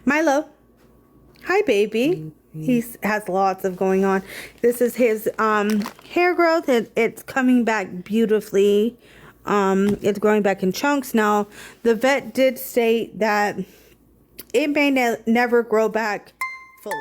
Milo. Hi, baby. He has lots of going on. This is his hair growth. It's coming back beautifully. It's growing back in chunks. Now, the vet did state that it may never grow back fully.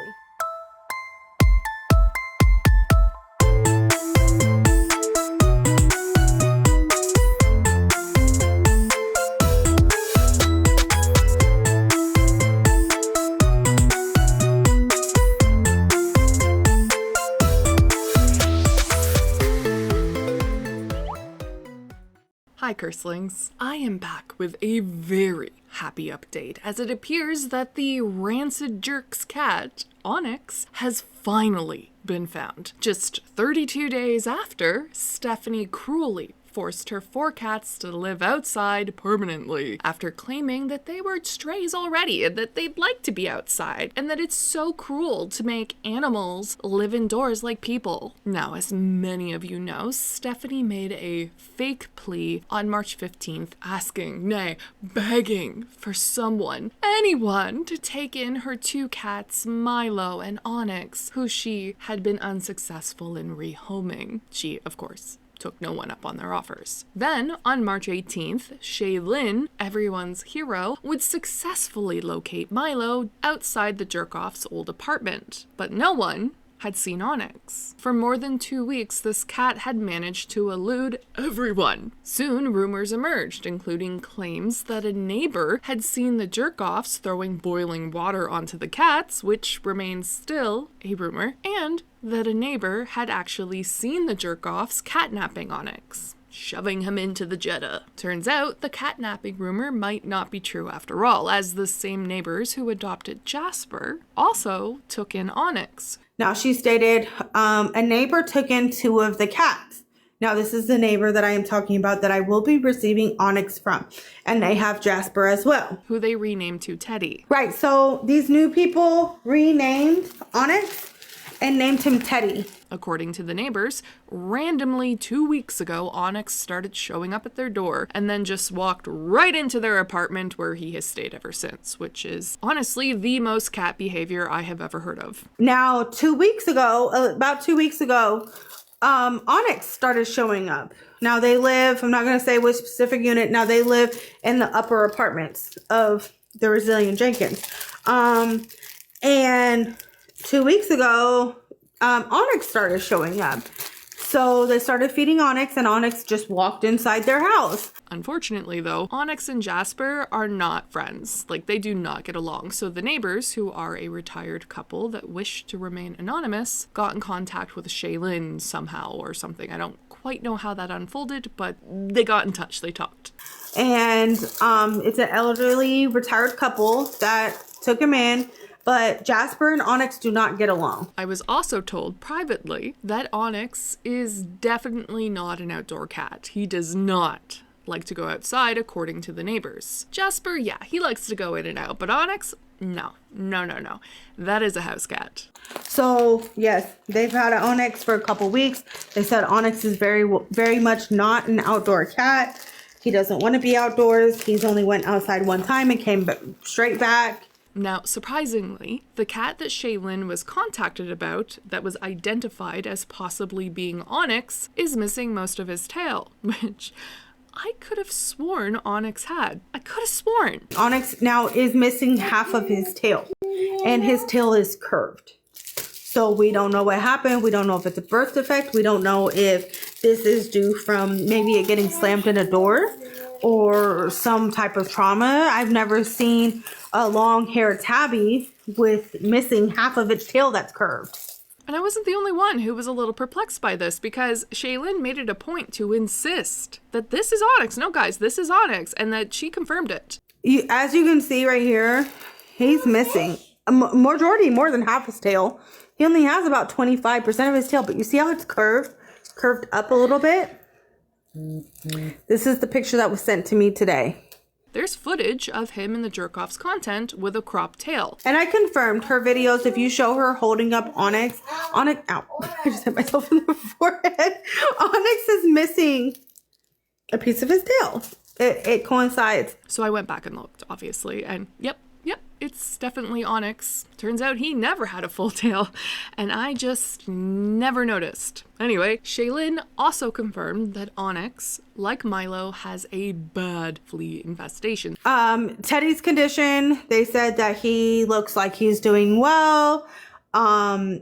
Hi Curslings, I am back with a very happy update as it appears that the rancid jerk's cat, Onyx, has finally been found. Just 32 days after Stephanie cruelly forced her 4 cats to live outside permanently after claiming that they were strays already and that they'd like to be outside and that it's so cruel to make animals live indoors like people. Now, as many of you know, Stephanie made a fake plea on March 15th asking, nay, begging for someone, anyone, to take in her 2 cats, Milo and Onyx, who she had been unsuccessful in rehoming. She, of course, took no one up on their offers. Then, on March 18th, Shaylin, everyone's hero, would successfully locate Milo outside the jerk-off's old apartment. But no one had seen Onyx. For more than 2 weeks, this cat had managed to elude everyone. Soon, rumors emerged, including claims that a neighbor had seen the jerk-offs throwing boiling water onto the cats, which remains still a rumor, and that a neighbor had actually seen the jerk-offs catnapping Onyx, shoving him into the Jetta. Turns out the catnapping rumor might not be true after all, as the same neighbors who adopted Jasper also took in Onyx. Now, she stated a neighbor took in 2 of the cats. Now, this is the neighbor that I am talking about that I will be receiving Onyx from. And they have Jasper as well, who they renamed to Teddy. Right, so these new people renamed Onyx and named him Teddy. According to the neighbors, randomly 2 weeks ago, Onyx started showing up at their door and then just walked right into their apartment where he has stayed ever since, which is honestly the most cat behavior I have ever heard of. Now, 2 weeks ago, about 2 weeks ago, Onyx started showing up. Now they live, I'm not going to say which specific unit, now they live in the upper apartments of the Resilient Jenkins. And 2 weeks ago, Onyx started showing up. So they started feeding Onyx and Onyx just walked inside their house. Unfortunately, though, Onyx and Jasper are not friends. Like, they do not get along. So the neighbors, who are a retired couple that wish to remain anonymous, got in contact with Shaylin somehow or something. I don't quite know how that unfolded, but they got in touch. They talked. And it's an elderly retired couple that took him in. But Jasper and Onyx do not get along. I was also told privately that Onyx is definitely not an outdoor cat. He does not like to go outside, according to the neighbors. Jasper, yeah, he likes to go in and out, but Onyx, no. That is a house cat. So, yes, they've had an Onyx for a couple weeks. They said Onyx is very much not an outdoor cat. He doesn't want to be outdoors. He's only went outside one time and came straight back. Now, surprisingly, the cat that Shaylin was contacted about that was identified as possibly being Onyx is missing most of his tail, which I could have sworn Onyx had. I could have sworn. Onyx now is missing half of his tail, and his tail is curved. So we don't know what happened. We don't know if it's a birth defect. We don't know if this is due from maybe it getting slammed in a door or some type of trauma. I've never seen a long-haired tabby with missing half of its tail that's curved. And I wasn't the only one who was a little perplexed by this, because Shaylin made it a point to insist that this is Onyx. No, guys, this is Onyx, and that she confirmed it. As you can see right here, he's missing more than half his tail. He only has about 25% of his tail, but you see how it's curved up a little bit? This is the picture that was sent to me today. There's footage of him in the jerk-off's content with a cropped tail. And I confirmed her videos, if you show her holding up Onyx, ow, I just hit myself in the forehead. Onyx is missing a piece of his tail. It coincides. So I went back and looked, obviously, and yep, it's definitely Onyx. Turns out he never had a full tail, and I just never noticed. Anyway, Shaylin also confirmed that Onyx, like Milo, has a bad flea infestation. Teddy's condition, they said that he looks like he's doing well.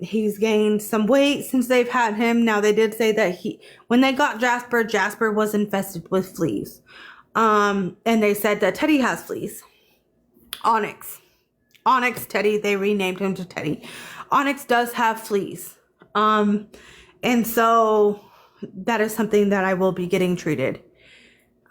He's gained some weight since they've had him. Now, they did say that when they got Jasper was infested with fleas. And they said that Teddy has fleas. Onyx, Teddy, they renamed him to Teddy. Onyx does have fleas. And so that is something that I will be getting treated.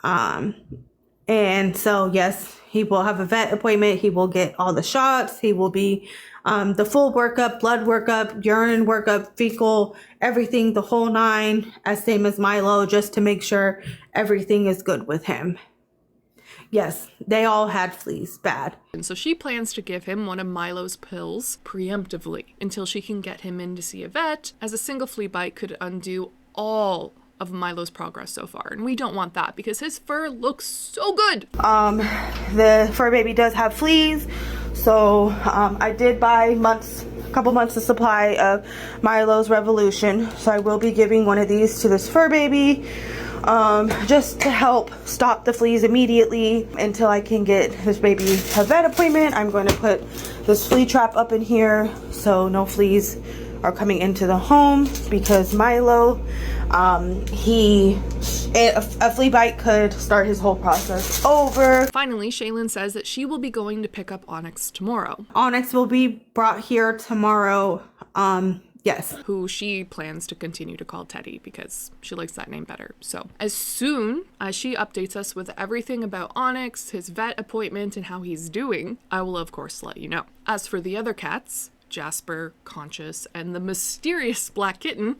And so, yes, he will have a vet appointment. He will get all the shots. He will be, the full workup, blood workup, urine workup, fecal, everything, the whole nine, as same as Milo, just to make sure everything is good with him. Yes, they all had fleas, bad. And so she plans to give him one of Milo's pills preemptively until she can get him in to see a vet, as a single flea bite could undo all of Milo's progress so far. And we don't want that because his fur looks so good. The fur baby does have fleas. So I did buy a couple months of supply of Milo's Revolution. So I will be giving one of these to this fur baby. Just to help stop the fleas immediately until I can get this baby a vet appointment. I'm going to put this flea trap up in here so no fleas are coming into the home, because Milo, a flea bite could start his whole process over. Finally, Shaylin says that she will be going to pick up Onyx tomorrow. Onyx will be brought here tomorrow. Yes. Who she plans to continue to call Teddy because she likes that name better. So as soon as she updates us with everything about Onyx, his vet appointment, and how he's doing, I will of course let you know. As for the other cats, Jasper, Conscious, and the mysterious black kitten,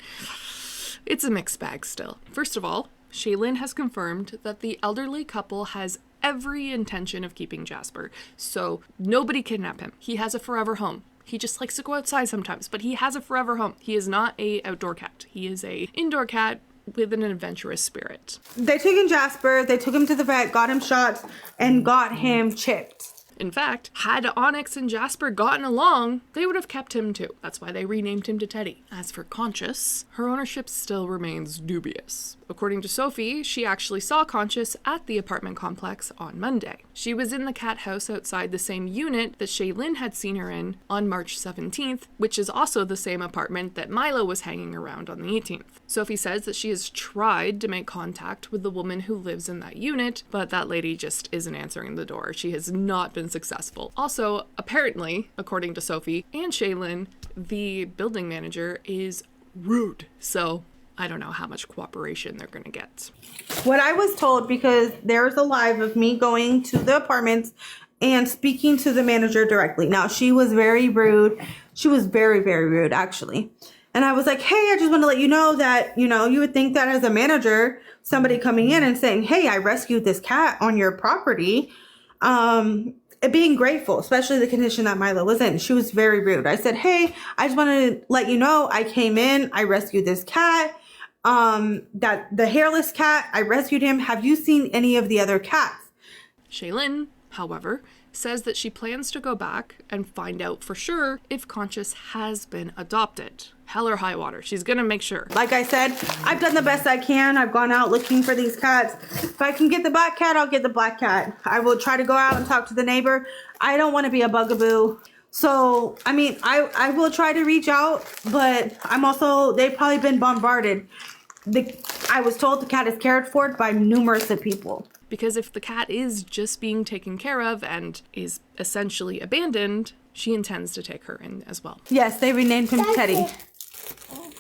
it's a mixed bag still. First of all, Shaylin has confirmed that the elderly couple has every intention of keeping Jasper, so nobody kidnap him. He has a forever home. He just likes to go outside sometimes, but he has a forever home. He is not a outdoor cat. He is a indoor cat with an adventurous spirit. They took in Jasper, they took him to the vet, got him shots, and got him chipped. In fact, had Onyx and Jasper gotten along, they would have kept him too. That's why they renamed him to Teddy. As for Conscious, her ownership still remains dubious. According to Sophie, she actually saw Conscious at the apartment complex on Monday. She was in the cat house outside the same unit that Shaylin had seen her in on March 17th, which is also the same apartment that Milo was hanging around on the 18th. Sophie says that she has tried to make contact with the woman who lives in that unit, but that lady just isn't answering the door. She has not been successful. Also, apparently, according to Sophie and Shaylin, the building manager is rude. So I don't know how much cooperation they're gonna get. What I was told, because there's a live of me going to the apartments and speaking to the manager directly. Now, she was very rude. She was very, very rude, actually. And I was like, hey, I just want to let you know that, you would think that as a manager, somebody coming in and saying, hey, I rescued this cat on your property, being grateful, especially the condition that Milo was in. She was very rude. I said, hey, I just want to let you know I came in, I rescued this cat, that the hairless cat, I rescued him. Have you seen any of the other cats? Shaylin, however, says that she plans to go back and find out for sure if Conscious has been adopted. Hell or high water, she's gonna make sure. Like I said, I've done the best I can. I've gone out looking for these cats. If I can get the black cat, I'll get the black cat. I will try to go out and talk to the neighbor. I don't want to be a bugaboo. So, I mean, I will try to reach out, but they've probably been bombarded. I was told the cat is cared for by numerous of people. Because if the cat is just being taken care of and is essentially abandoned, she intends to take her in as well. Yes, they renamed him Teddy.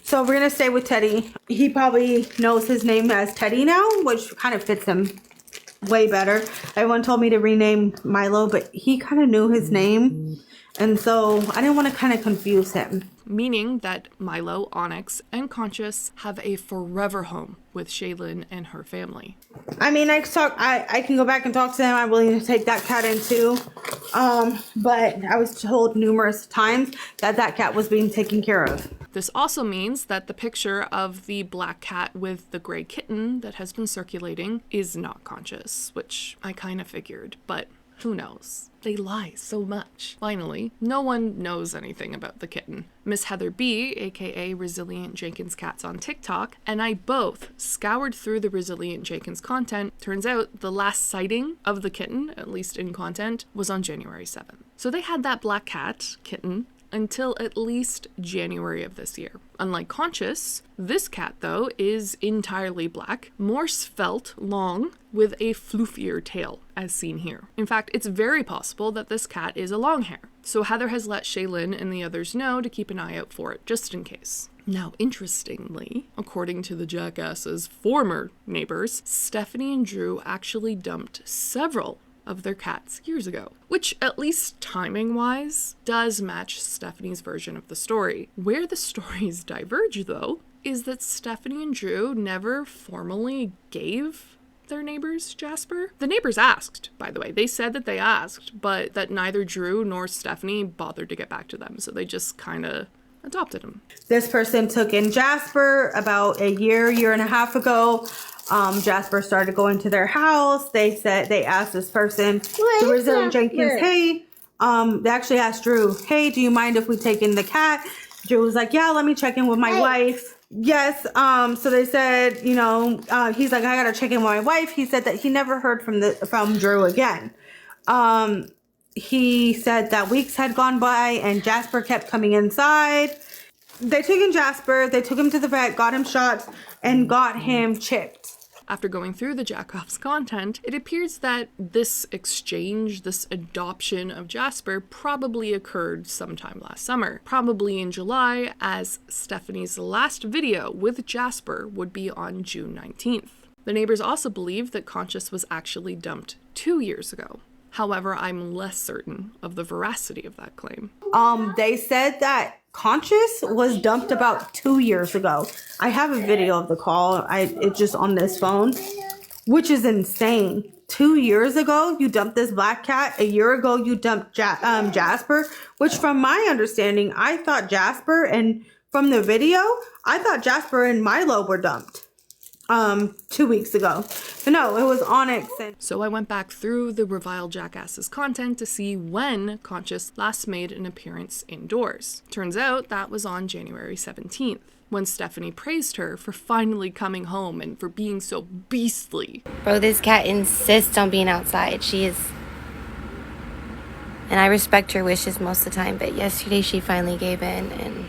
So we're going to stay with Teddy. He probably knows his name as Teddy now, which kind of fits him way better. Everyone told me to rename Milo, but he kind of knew his name. And so I didn't want to kind of confuse him. Meaning that Milo, Onyx, and Conscious have a forever home with Shaylin and her family. I mean, I can go back and talk to them. I'm willing to take that cat in too. But I was told numerous times that cat was being taken care of. This also means that the picture of the black cat with the gray kitten that has been circulating is not Conscious, which I kind of figured, but Who knows? They lie so much. Finally, no one knows anything about the kitten. Miss Heather B, aka Resilient Jenkins Cats on TikTok, and I both scoured through the Resilient Jenkins content. Turns out the last sighting of the kitten, at least in content, was on January 7th. So they had that black cat, kitten, until at least January of this year. Unlike Conscious, this cat, though, is entirely black, more svelte, long, with a floofier tail, as seen here. In fact, it's very possible that this cat is a long hair. So Heather has let Shaylin and the others know to keep an eye out for it, just in case. Now, interestingly, according to the jackass's former neighbors, Stephanie and Drew actually dumped several of their cats years ago, which, at least timing-wise, does match Stephanie's version of the story. Where the stories diverge, though, is that Stephanie and Drew never formally gave their neighbors Jasper. The neighbors asked, by the way. They said that they asked, but that neither Drew nor Stephanie bothered to get back to them, so they just kind of adopted him. This person took in Jasper about a year and a half ago. Jasper started going to their house. They asked this person, the Resilient Jenkins, hey, they actually asked Drew, hey, do you mind if we take in the cat? Drew was like, yeah, let me check in with my wife. Yes. So they said, he's like, I gotta check in with my wife. He said that he never heard from Drew again. He said that weeks had gone by and Jasper kept coming inside. They took in Jasper, they took him to the vet, got him shots, and got him chipped. After going through the Jackoff's content, it appears that this exchange, this adoption of Jasper, probably occurred sometime last summer. Probably in July, as Stephanie's last video with Jasper would be on June 19th. The neighbors also believe that Conscious was actually dumped 2 years ago. However, I'm less certain of the veracity of that claim. They said that Conscious was dumped about 2 years ago. I have a video of the call. It's just on this phone, which is insane. 2 years ago, you dumped this black cat. A year ago, you dumped Jasper, which from my understanding, I thought Jasper, and from the video, I thought Jasper and Milo were dumped 2 weeks ago. But no, it was Onyx. So I went back through the Reviled Jackass's content to see when Conscious last made an appearance indoors. Turns out that was on January 17th, when Stephanie praised her for finally coming home and for being so beastly. Bro, this cat insists on being outside. She is... And I respect her wishes most of the time, but yesterday she finally gave in, and...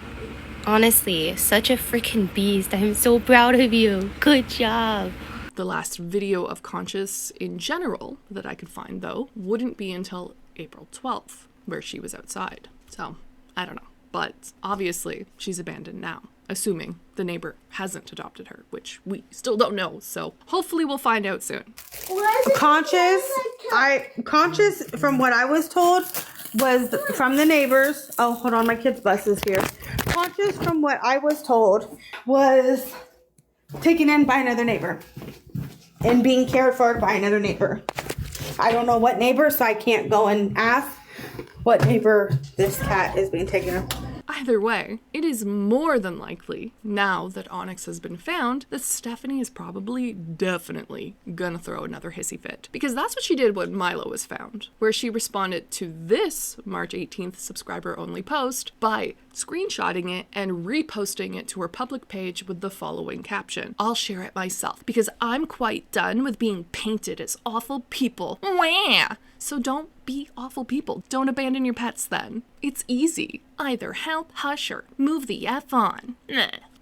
honestly, such a freaking beast. I'm so proud of you. Good job. The last video of Conscious in general that I could find, though, wouldn't be until April 12th, where she was outside. So, I don't know. But obviously, she's abandoned now, assuming the neighbor hasn't adopted her, which we still don't know. So, hopefully we'll find out soon. Conscious, from what I was told, was from the neighbors. Oh, hold on, my kid's bus is here. Conscious, from what I was told, was taken in by another neighbor and being cared for by another neighbor. I don't know what neighbor, so I can't go and ask what neighbor this cat is being taken in. Either way, it is more than likely, now that Onyx has been found, that Stephanie is probably definitely gonna throw another hissy fit. Because that's what she did when Milo was found, where she responded to this March 18th subscriber-only post by screenshotting it and reposting it to her public page with the following caption: "I'll share it myself, because I'm quite done with being painted as awful people. Wah! So don't be awful people. Don't abandon your pets then. It's easy. Either help, hush, or move the F on."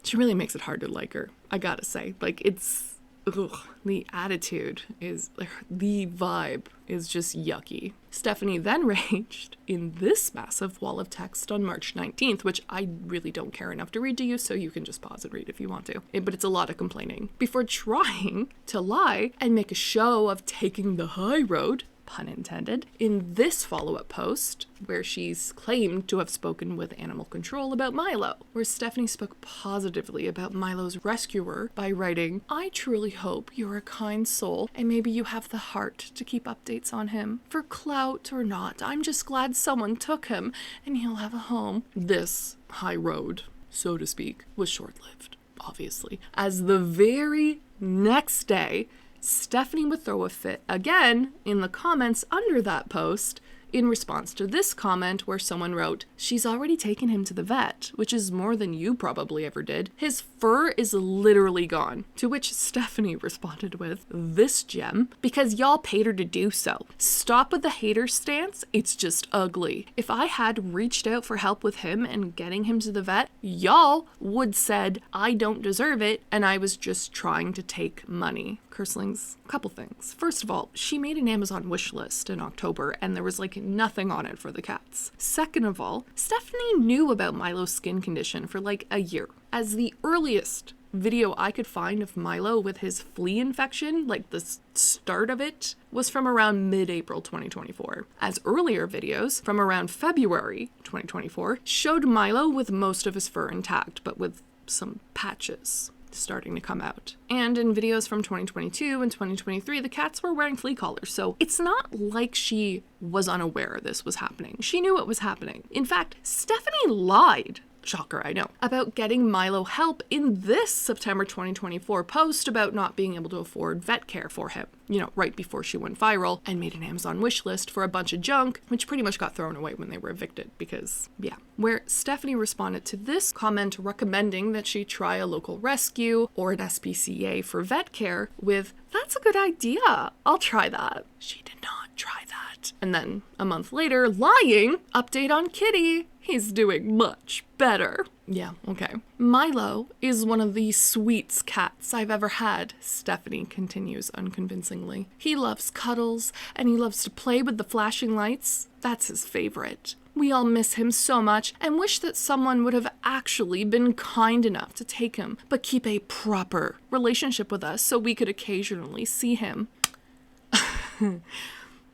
She really makes it hard to like her, I gotta say. Like, it's... ugh, the attitude is... the vibe is just yucky. Stephanie then raged in this massive wall of text on March 19th, which I really don't care enough to read to you, so you can just pause and read if you want to. But it's a lot of complaining. Before trying to lie and make a show of taking the high road, pun intended, in this follow-up post, where she's claimed to have spoken with animal control about Milo, where Stephanie spoke positively about Milo's rescuer by writing, "I truly hope you're a kind soul and maybe you have the heart to keep updates on him. For clout or not, I'm just glad someone took him and he'll have a home." This high road, so to speak, was short-lived, obviously, as the very next day, Stephanie would throw a fit again in the comments under that post in response to this comment where someone wrote, "She's already taken him to the vet, which is more than you probably ever did. His fur is literally gone." To which Stephanie responded with this gem, "Because y'all paid her to do so. Stop with the hater stance, it's just ugly. If I had reached out for help with him and getting him to the vet, y'all would said I don't deserve it and I was just trying to take money." Curslings, a couple things. First of all, she made an Amazon wish list in October and there was like nothing on it for the cats. Second of all, Stephanie knew about Milo's skin condition for like a year. As the earliest video I could find of Milo with his flea infection, like the start of it, was from around mid-April 2024. As earlier videos from around February 2024 showed Milo with most of his fur intact, but with some patches starting to come out. And in videos from 2022 and 2023, the cats were wearing flea collars, so it's not like she was unaware this was happening. She knew it was happening. In fact, Stephanie lied, shocker, I know, about getting Milo help in this September 2024 post about not being able to afford vet care for him. You know, right before she went viral and made an Amazon wish list for a bunch of junk, which pretty much got thrown away when they were evicted because, yeah. Where Stephanie responded to this comment recommending that she try a local rescue or an SPCA for vet care with, "That's a good idea, I'll try that." She did not try that. And then a month later, lying, update on Kitty. He's doing much better. Yeah, okay. Milo is one of the sweetest cats I've ever had, Stephanie continues unconvincingly. He loves cuddles, and he loves to play with the flashing lights. That's his favorite. We all miss him so much and wish that someone would have actually been kind enough to take him, but keep a proper relationship with us so we could occasionally see him.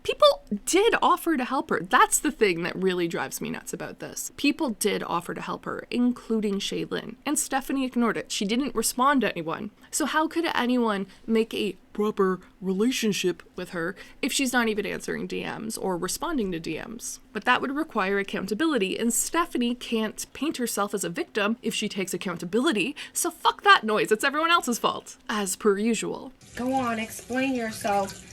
People did offer to help her. That's the thing that really drives me nuts about this. People did offer to help her, including Shaylin, and Stephanie ignored it. She didn't respond to anyone. So how could anyone make a proper relationship with her if she's not even answering DMs or responding to DMs? But that would require accountability, and Stephanie can't paint herself as a victim if she takes accountability, so fuck that noise. It's everyone else's fault, as per usual. Go on, explain yourself.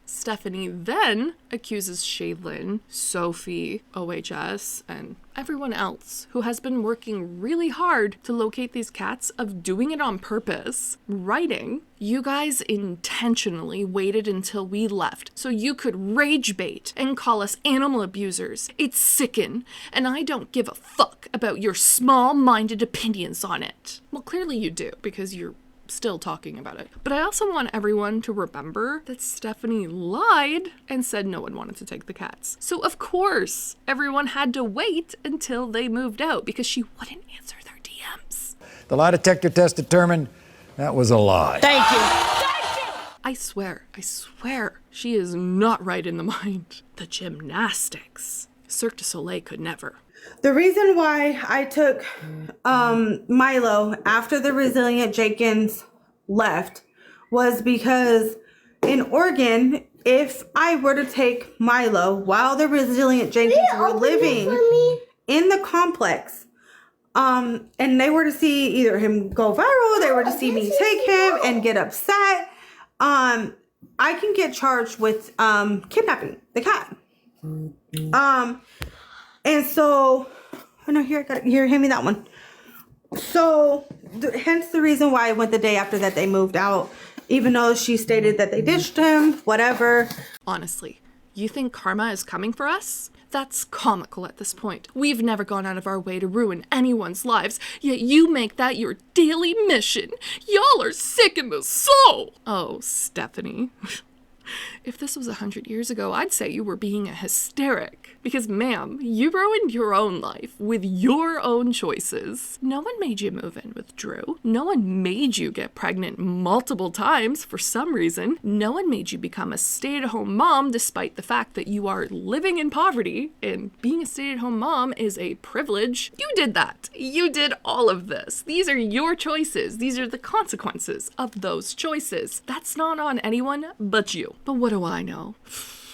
Stephanie then accuses Shaylin, Sophie, OHS, and everyone else who has been working really hard to locate these cats of doing it on purpose, writing, "You guys intentionally waited until we left so you could rage bait and call us animal abusers. It's sickin', and I don't give a fuck about your small-minded opinions on it." Well, clearly you do, because you're still talking about it. But I also want everyone to remember that Stephanie lied and said no one wanted to take the cats. So of course, everyone had to wait until they moved out because she wouldn't answer their DMs. The lie detector test determined that was a lie. Thank you. I swear, she is not right in the mind. The gymnastics. Cirque du Soleil could never. The reason why I took Milo after the Resilient Jenkins left was because in Oregon, if I were to take Milo while the Resilient Jenkins were living in the complex, and they were to see either him go viral, they were to see me take him and get upset, I can get charged with kidnapping the cat. And so, oh no, here, hand me that one. So, hence the reason why I went the day after that they moved out, even though she stated that they ditched him, whatever. Honestly, you think karma is coming for us? That's comical at this point. We've never gone out of our way to ruin anyone's lives, yet you make that your daily mission. Y'all are sick in the soul. Oh, Stephanie. If this was 100 years ago, I'd say you were being a hysteric. Because, ma'am, you ruined your own life with your own choices. No one made you move in with Drew. No one made you get pregnant multiple times for some reason. No one made you become a stay-at-home mom despite the fact that you are living in poverty, and being a stay-at-home mom is a privilege. You did that. You did all of this. These are your choices. These are the consequences of those choices. That's not on anyone but you. But what do I know?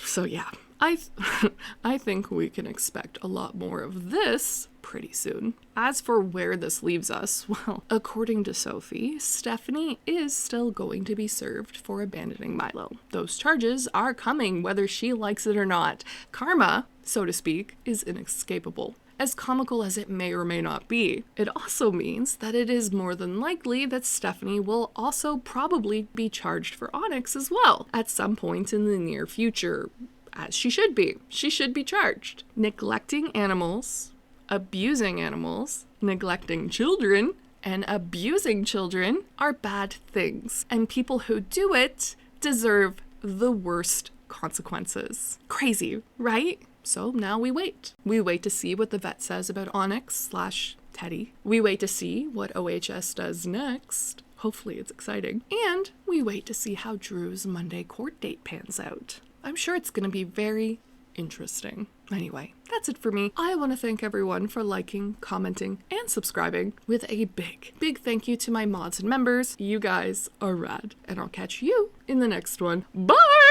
So yeah, I think we can expect a lot more of this pretty soon. As for where this leaves us, well, according to Sophie, Stephanie is still going to be served for abandoning Milo. Those charges are coming whether she likes it or not. Karma, so to speak, is inescapable. As comical as it may or may not be, it also means that it is more than likely that Stephanie will also probably be charged for Onyx as well at some point in the near future, as she should be. She should be charged. Neglecting animals, abusing animals, neglecting children, and abusing children are bad things, and people who do it deserve the worst consequences. Crazy, right? So now we wait. We wait to see what the vet says about Onyx/Teddy. We wait to see what OHS does next. Hopefully it's exciting. And we wait to see how Drew's Monday court date pans out. I'm sure it's going to be very interesting. Anyway, that's it for me. I want to thank everyone for liking, commenting, and subscribing with a big thank you to my mods and members. You guys are rad. And I'll catch you in the next one. Bye!